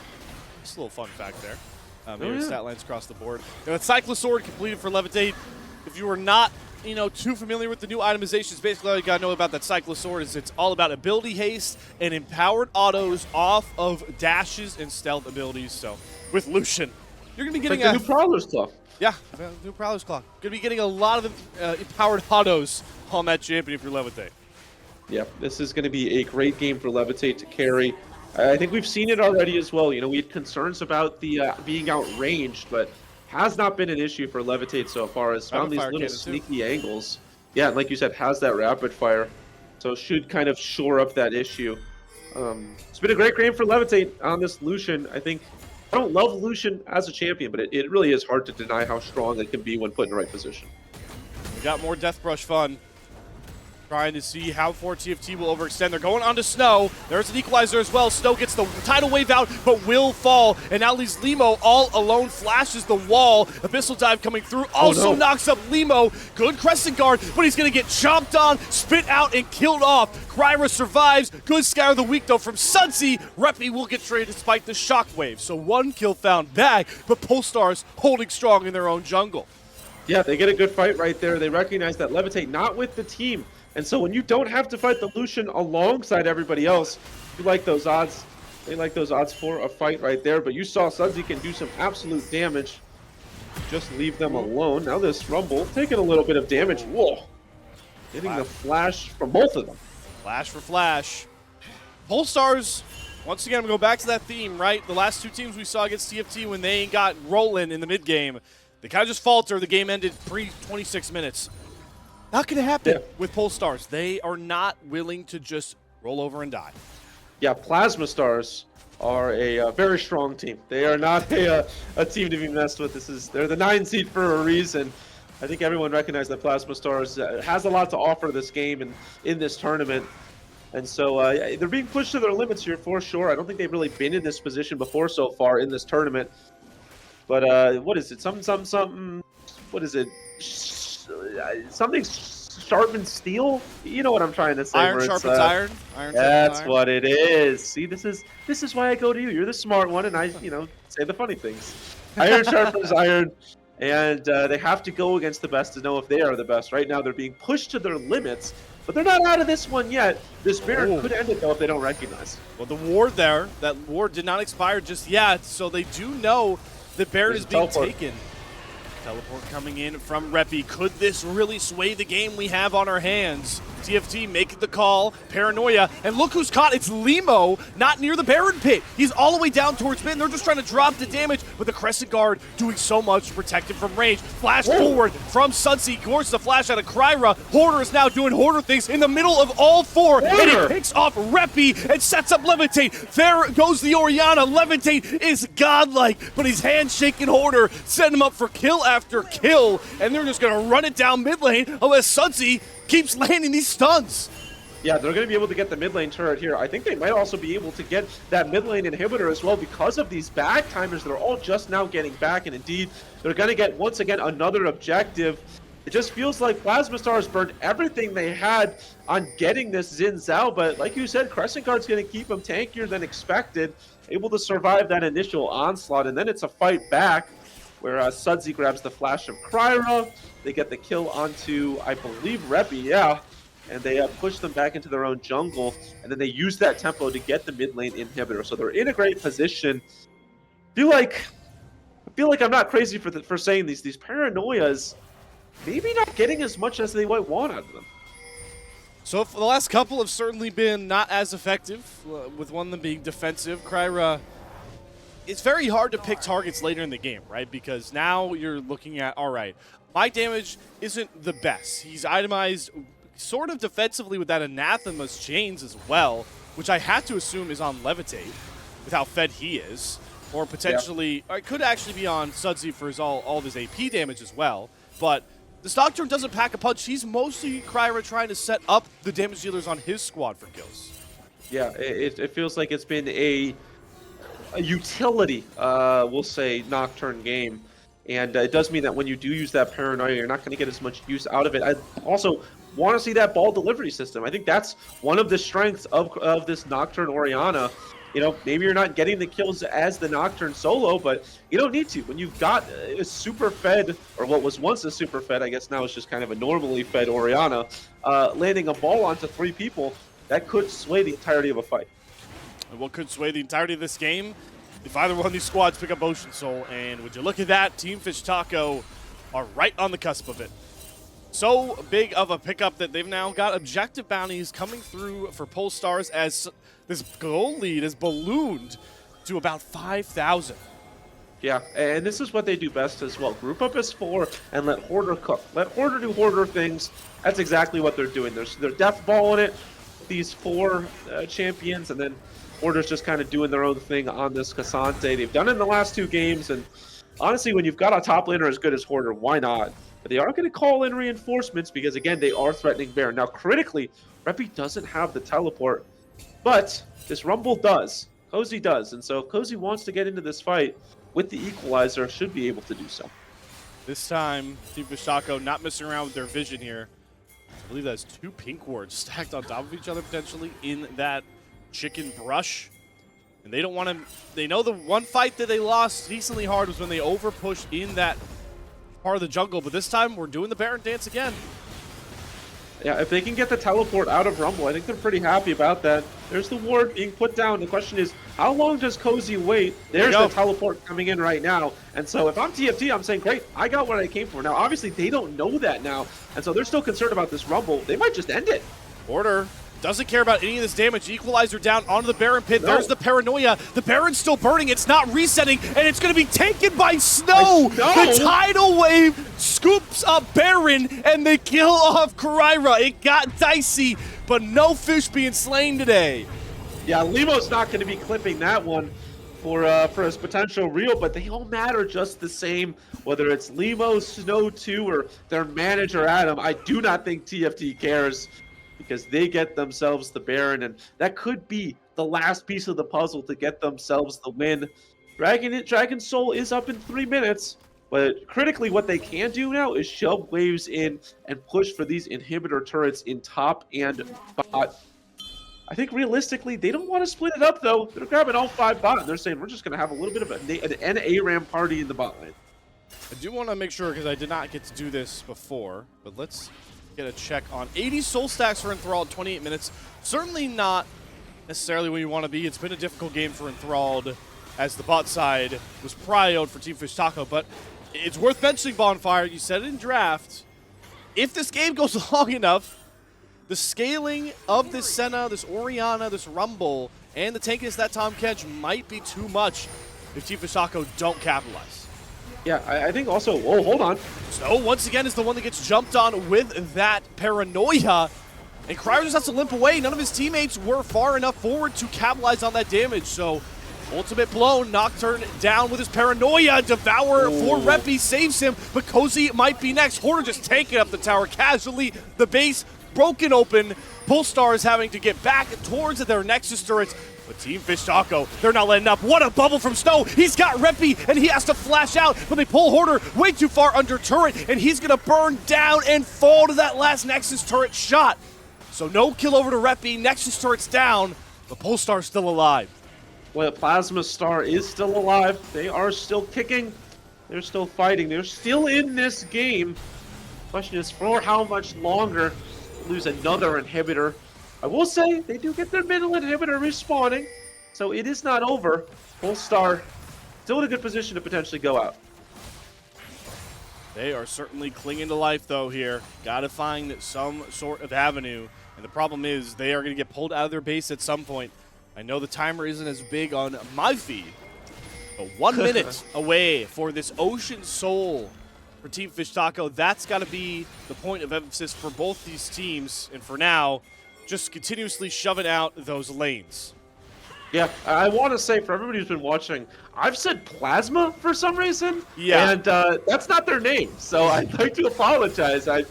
Just a little fun fact there. Mirroring stat lines across the board. Now, the Cyclosword completed for Levitate. If you are not, too familiar with the new itemizations, basically all you gotta know about that Cyclosword is it's all about ability haste and empowered autos off of dashes and stealth abilities. So with Lucian, you're gonna be getting like the new Prowler's Claw. Yeah, new Prowler's Claw. Gonna be getting a lot of empowered autos on that champion if you're Levitate. Yeah, this is going to be a great game for Levitate to carry. I think we've seen it already as well. We had concerns about the being outranged, but has not been an issue for Levitate so far. Has found these little sneaky angles. Yeah, and like you said, has that rapid fire. So should kind of shore up that issue. It's been a great game for Levitate on this Lucian. I think I don't love Lucian as a champion, but it really is hard to deny how strong it can be when put in the right position. We got more Death Brush fun. Trying to see how far TFT will overextend. They're going on to Snow. There's an equalizer as well. Snow gets the tidal wave out, but will fall. And now leaves Limo all alone, flashes the wall. Abyssal Dive coming through. Also knocks up Limo. Good Crescent Guard, but he's going to get chomped on, spit out, and killed off. Kryra survives. Good Scour of the Week, though, from Sudsy. Reppy will get traded despite the shockwave. So one kill found back, but Polestars holding strong in their own jungle. Yeah, they get a good fight right there. They recognize that Levitate not with the team. And so when you don't have to fight the Lucian alongside everybody else, you like those odds. They like those odds for a fight right there. But you saw Sudsy can do some absolute damage. Just leave them alone. Now this Rumble taking a little bit of damage. Whoa. Getting the flash from both of them. Flash for flash. Polestars, once again, I'm going to go back to that theme, right? The last two teams we saw against TFT when they got rolling in the mid game, they kind of just falter. The game ended pre-26 minutes. Not going to happen with Polestars. They are not willing to just roll over and die. Yeah, Plasma Stars are a very strong team. They are not a team to be messed with. They're the 9 seed for a reason. I think everyone recognizes that Plasma Stars has a lot to offer this game and in this tournament. And so they're being pushed to their limits here for sure. I don't think they've really been in this position before so far in this tournament. But what is it? Something. What is it? Something sharpens steel. You know what I'm trying to say. Iron sharpens iron. That's what it is. See, this is why I go to you. You're the smart one, and I, say the funny things. Iron sharpens iron, and they have to go against the best to know if they are the best. Right now, they're being pushed to their limits, but they're not out of this one yet. This Baron could end it though if they don't recognize. Well, the ward there, that ward did not expire just yet, so they do know the Baron is being taken. Teleport coming in from Reppy. Could this really sway the game we have on our hands? TFT making the call. Paranoia. And look who's caught. It's Limo, not near the Baron pit. He's all the way down towards mid, and they're just trying to drop the damage, but the Crescent Guard doing so much to protect him from range. Flash forward from Sudsy. Gorges the flash out of Kryra. Hoarder is now doing Hoarder things in the middle of all four. And he picks off Reppy and sets up Levitate. There goes the Orianna. Levitate is godlike, but he's handshaking Hoarder, setting him up for kill after kill, and they're just going to run it down mid lane unless Sudsy keeps landing these stuns. Yeah, they're going to be able to get the mid lane turret here. I think they might also be able to get that mid lane inhibitor as well because of these back timers. They're all just now getting back, and indeed, they're going to get, once again, another objective. It just feels like Plasma Stars burned everything they had on getting this Xin Zhao, but like you said, Crescent Guard's going to keep them tankier than expected, able to survive that initial onslaught, and then it's a fight back where Sudsy grabs the flash of Kryra. They get the kill onto, I believe, Reppy, and they push them back into their own jungle, and then they use that tempo to get the mid lane inhibitor. So they're in a great position. I feel like I'm not crazy for saying these Paranoias maybe not getting as much as they might want out of them. So for the last couple have certainly been not as effective, with one of them being defensive. Kryra, it's very hard to pick targets later in the game, right? Because now you're looking at, all right, my damage isn't the best. He's itemized sort of defensively with that Anathema's chains as well, which I had to assume is on Levitate with how fed he is. or potentially, or it could actually be on Sudsy for all of his AP damage as well. But this Nocturne doesn't pack a punch. He's mostly Kryra trying to set up the damage dealers on his squad for kills. Yeah, it feels like it's been a utility, we'll say, Nocturne game. And it does mean that when you do use that Paranoia, you're not going to get as much use out of it. I also want to see that ball delivery system. I think that's one of the strengths of this Nocturne Orianna. You know, maybe you're not getting the kills as the Nocturne solo, but you don't need to. When you've got a super fed, or what was once a super fed, I guess now it's just kind of a normally fed Orianna, landing a ball onto 3 people, that could sway the entirety of a fight. And what could sway the entirety of this game? If either one of these squads pick up Ocean Soul, and would you look at that, Team Fish Taco are right on the cusp of it. So big of a pickup that they've now got objective bounties coming through for Polestars as this goal lead is ballooned to about 5,000. Yeah, and this is what they do best as well. Group up as 4 and let Hoarder cook. Let Hoarder do Hoarder things. That's exactly what they're doing. They're death balling it, these 4 champions, and then Hoarder's just kind of doing their own thing on this Cassante. They've done it in the last 2 games, and honestly, when you've got a top laner as good as Hoarder, why not? But they are going to call in reinforcements because, again, they are threatening Baron. Now, critically, Reppy doesn't have the teleport, but this Rumble does. Cozy does, and so if Cozy wants to get into this fight with the Equalizer, should be able to do so. This time, Team Fish Taco not messing around with their vision here. I believe that's 2 pink wards stacked on top of each other potentially in that chicken brush. And they don't want to, they know the one fight that they lost decently hard was when they overpushed in that part of the jungle, but this time we're doing the Baron dance again. Yeah, if they can get the teleport out of Rumble, I think they're pretty happy about that. There's the ward being put down. The question is, how long does Cozy wait? There's the teleport coming in right now. And so if I'm TFT, I'm saying, great, I got what I came for. Now, obviously, they don't know that now. And so they're still concerned about this Rumble. They might just end it. Order doesn't care about any of this damage. Equalizer down onto the Baron pit. There's the Paranoia. The Baron's still burning. It's not resetting, and it's going to be taken by Snow. The tidal wave scoops up Baron, and they kill off Kryra. It got dicey, but no fish being slain today. Yeah, Lemo's not going to be clipping that one for his potential reel, but they all matter just the same. Whether it's Lemo, Snow 2, or their manager Adam, I do not think TFT cares, because they get themselves the Baron, and that could be the last piece of the puzzle to get themselves the win. Dragon Soul is up in 3 minutes, but critically what they can do now is shove waves in and push for these inhibitor turrets in top and bot. I think realistically, they don't want to split it up, though. They're grabbing all 5 bot, and they're saying, we're just going to have a little bit of an NA-RAM party in the bot lane. I do want to make sure, because I did not get to do this before, but let's get a check on 80 soul stacks for Enthralled, 28 minutes. Certainly not necessarily where you want to be. It's been a difficult game for Enthralled as the bot side was prioed for Team Fish Taco, but it's worth mentioning, Bonfire. You said it in draft. If this game goes long enough, the scaling of this Senna, this Orianna, this Rumble, and the tankiness of that Tom Kench might be too much if Team Fish Taco don't capitalize. Yeah, I think also, whoa, hold on. Snow, once again, is the one that gets jumped on with that Paranoia. And Kryra just has to limp away. None of his teammates were far enough forward to capitalize on that damage. So, ultimate blow, Nocturne down with his Paranoia. Devour for Reppy saves him, but Cozy might be next. Hoarder just taking up the tower casually. The base broken open. Polestars having to get back towards their Nexus turrets. But Team Fish Taco, they're not letting up. What a bubble from Snow. He's got Reppy, and he has to flash out, but they pull Hoarder way too far under turret, and he's going to burn down and fall to that last Nexus turret shot. So no kill over to Reppy. Nexus turret's down, but Polestar's still alive. Well, Plasma Star is still alive. They are still kicking. They're still fighting. They're still in this game. Question is, for how much longer? Lose another inhibitor. I will say, they do get their middle inhibitor respawning, so it is not over. Polestar still in a good position to potentially go out. They are certainly clinging to life, though, here. Got to find some sort of avenue, and the problem is they are going to get pulled out of their base at some point. I know the timer isn't as big on my feed, but 1 minute away for this Ocean Soul for Team Fish Taco. That's got to be the point of emphasis for both these teams, and for now, just continuously shoving out those lanes. Yeah, I want to say for everybody who's been watching, I've said Plasma for some reason, Yeah, and that's not their name. So I'd like to apologize. I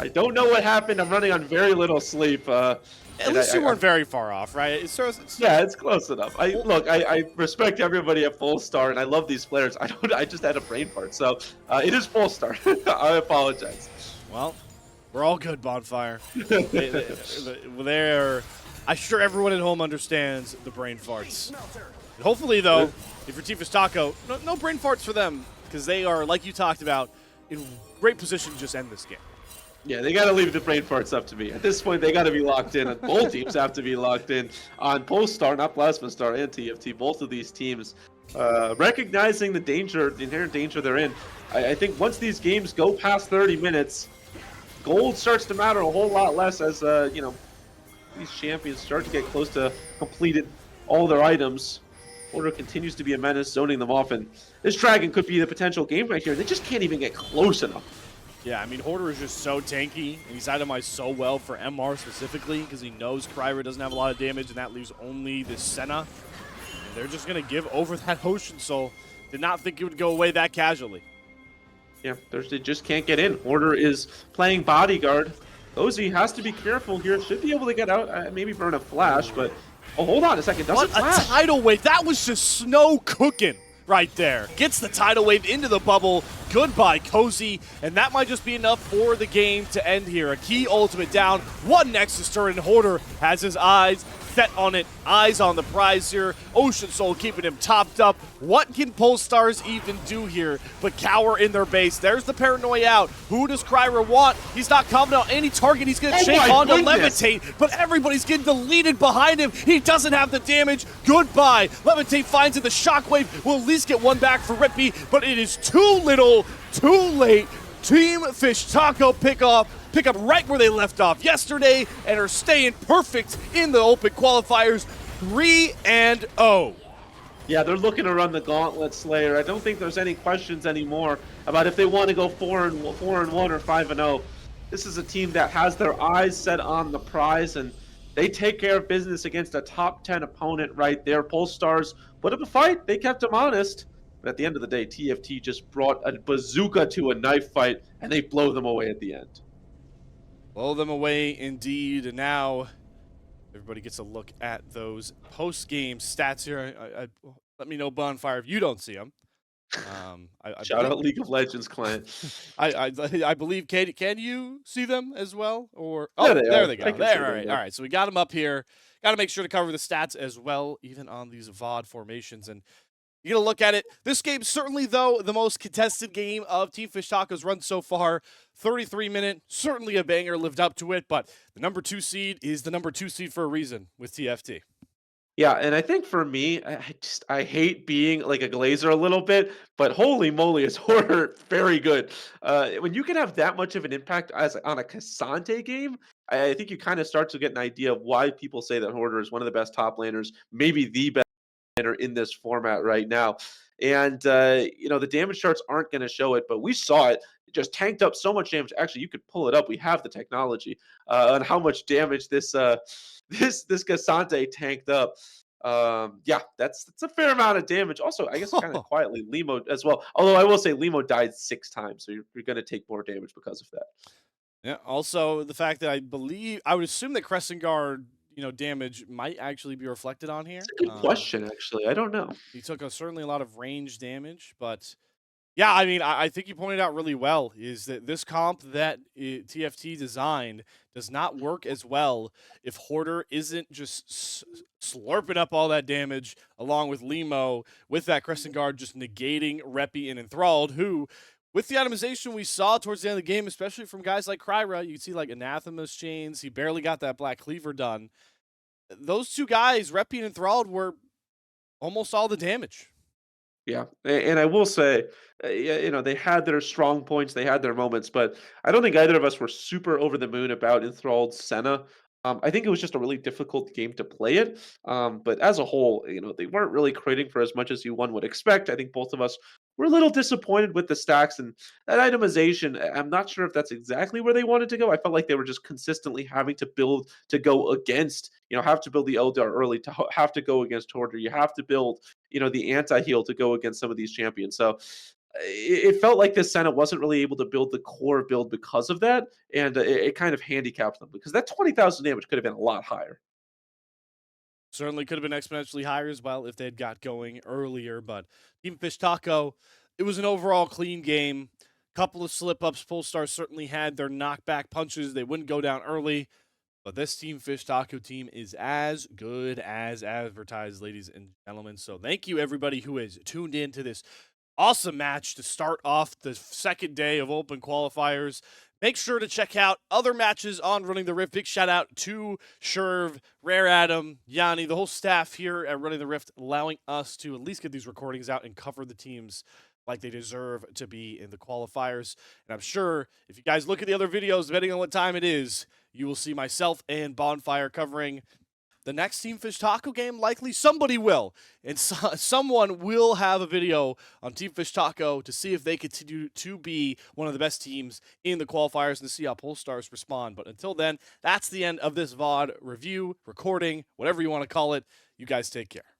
don't know what happened. I'm running on very little sleep, at and least you weren't I'm very far off, right? yeah, it's close enough. I Well, look, I respect everybody at Full Star, and I love these players. I don't. I just had a brain fart, so it is Full Star. I apologize. well, we're all good, Bonfire. They're. I'm sure everyone at home understands the brain farts. And hopefully, though, if you're Tifa's Taco, no brain farts for them because they are, like you talked about, in great position to just end this game. Yeah, they got to leave the brain farts up to me. At this point, they got to be locked in. And both teams have to be locked in on Polestar, not Plasma Star, and TFT. Both of these teams recognizing the danger, the inherent danger they're in. I think once these games go past 30 minutes, gold starts to matter a whole lot less as these champions start to get close to completed all their items. Order continues to be a menace, zoning them off, and this dragon could be the potential game right here. They just can't even get close enough. Yeah, I mean, Hoarder is just so tanky, and he's itemized so well for MR specifically because he knows Kryra doesn't have a lot of damage, and that leaves only this Senna. And they're just going to give over that Ocean Soul. Did not think it would go away that casually. Yeah, they just can't get in. Order is playing bodyguard. Ozzy has to be careful here. Should be able to get out. Maybe burn a flash, but oh, hold on a second. What Doesn't a flash. tidal wave. That was just snow cooking right there. Gets the tidal wave into the bubble. Goodbye, Cozy. And that might just be enough for the game to end here. A key ultimate down. One Nexus turret, and Hoarder has his eyes set on it. Eyes on the prize here. Ocean Soul keeping him topped up. What can Polestars even do here but cower in their base? There's the paranoia out. Who does Kryra want? He's not confident on any target. He's going to shake on to Levitate, but everybody's getting deleted behind him. He doesn't have the damage. Goodbye. Levitate finds it. The shockwave will at least get one back for Rippy, but it is too little, too late. Team Fish Taco pick up right where they left off yesterday and are staying perfect in the open qualifiers, 3-0. Yeah, they're looking to run the gauntlet, Slayer. I don't think there's any questions anymore about if they want to go 4-1 or 5-0. This is a team that has their eyes set on the prize, and they take care of business against a top 10 opponent right there. Polestars put up a fight. They kept them honest. But at the end of the day, TFT just brought a bazooka to a knife fight, and they blow them away at the end. Blow them away indeed. And now everybody gets a look at those post-game stats here. Let me know, Bonfire, if you don't see them. Shout out League of Legends client. I believe, Katie, can you see them as well? Or There they they go. go. There, All right, yeah. all right. So we got them up here. Got to make sure to cover the stats as well, even on these VOD formations. And you get a look at it. This game certainly, though, the most contested game of Team Fish Taco's run so far. 33-minute, certainly a banger, lived up to it. But the number 2 seed is the number 2 seed for a reason with TFT. Yeah, and I think for me, I hate being like a glazer a little bit, but holy moly, is Horror very good. When you can have that much of an impact as on a Cassante game, I think you kind of start to get an idea of why people say that Hoarder is one of the best top laners, maybe the best laner in this format right now. And the damage charts aren't going to show it, but we saw it. It just tanked up so much damage. Actually, you could pull it up. We have the technology on how much damage this this Cassante tanked up. Yeah, that's a fair amount of damage. Also, I guess kind of quietly, Limo as well. Although I will say Limo died 6 times, so you're going to take more damage because of that. Yeah. Also, the fact that I would assume that Crescent Guard, damage might actually be reflected on here. It's a good question, actually. I don't know. He took certainly a lot of range damage, but yeah, I mean, I think you pointed out really well is that this comp that TFT designed does not work as well if Hoarder isn't just slurping up all that damage along with Limo with that Crescent Guard just negating Reppy and Enthralled, who, with the itemization we saw towards the end of the game, especially from guys like Kryra, you can see like Anathema's chains, he barely got that Black Cleaver done. Those two guys, Reppy and Enthralled, were almost all the damage. Yeah, and I will say, yeah, they had their strong points, they had their moments, but I don't think either of us were super over the moon about Enthralled Senna. I think it was just a really difficult game to play it. But as a whole, they weren't really creating for as much as one would expect. I think both of us were a little disappointed with the stacks and that itemization. I'm not sure if that's exactly where they wanted to go. I felt like they were just consistently having to build to go against, have to build the Eldar early to have to go against Horder. You have to build, the anti-heal to go against some of these champions. So it felt like this Senate wasn't really able to build the core build because of that, and it kind of handicapped them because that 20,000 damage could have been a lot higher. Certainly could have been exponentially higher as well if they had got going earlier, but Team Fish Taco, it was an overall clean game. Couple of slip ups. Polestar certainly had their knockback punches. They wouldn't go down early, but this Team Fish Taco team is as good as advertised, ladies and gentlemen. So thank you everybody who has tuned in to this awesome match to start off the second day of open qualifiers. Make sure to check out other matches on Running the Rift. Big shout out to Sherv, Rare Adam, Yanni, the whole staff here at Running the Rift, allowing us to at least get these recordings out and cover the teams like they deserve to be in the qualifiers. And I'm sure if you guys look at the other videos, depending on what time it is, you will see myself and Bonfire covering the next Team Fish Taco game. Likely somebody will, and someone will have a video on Team Fish Taco to see if they continue to be one of the best teams in the qualifiers and to see how Polestars respond. But until then, that's the end of this VOD review, recording, whatever you want to call it. You guys take care.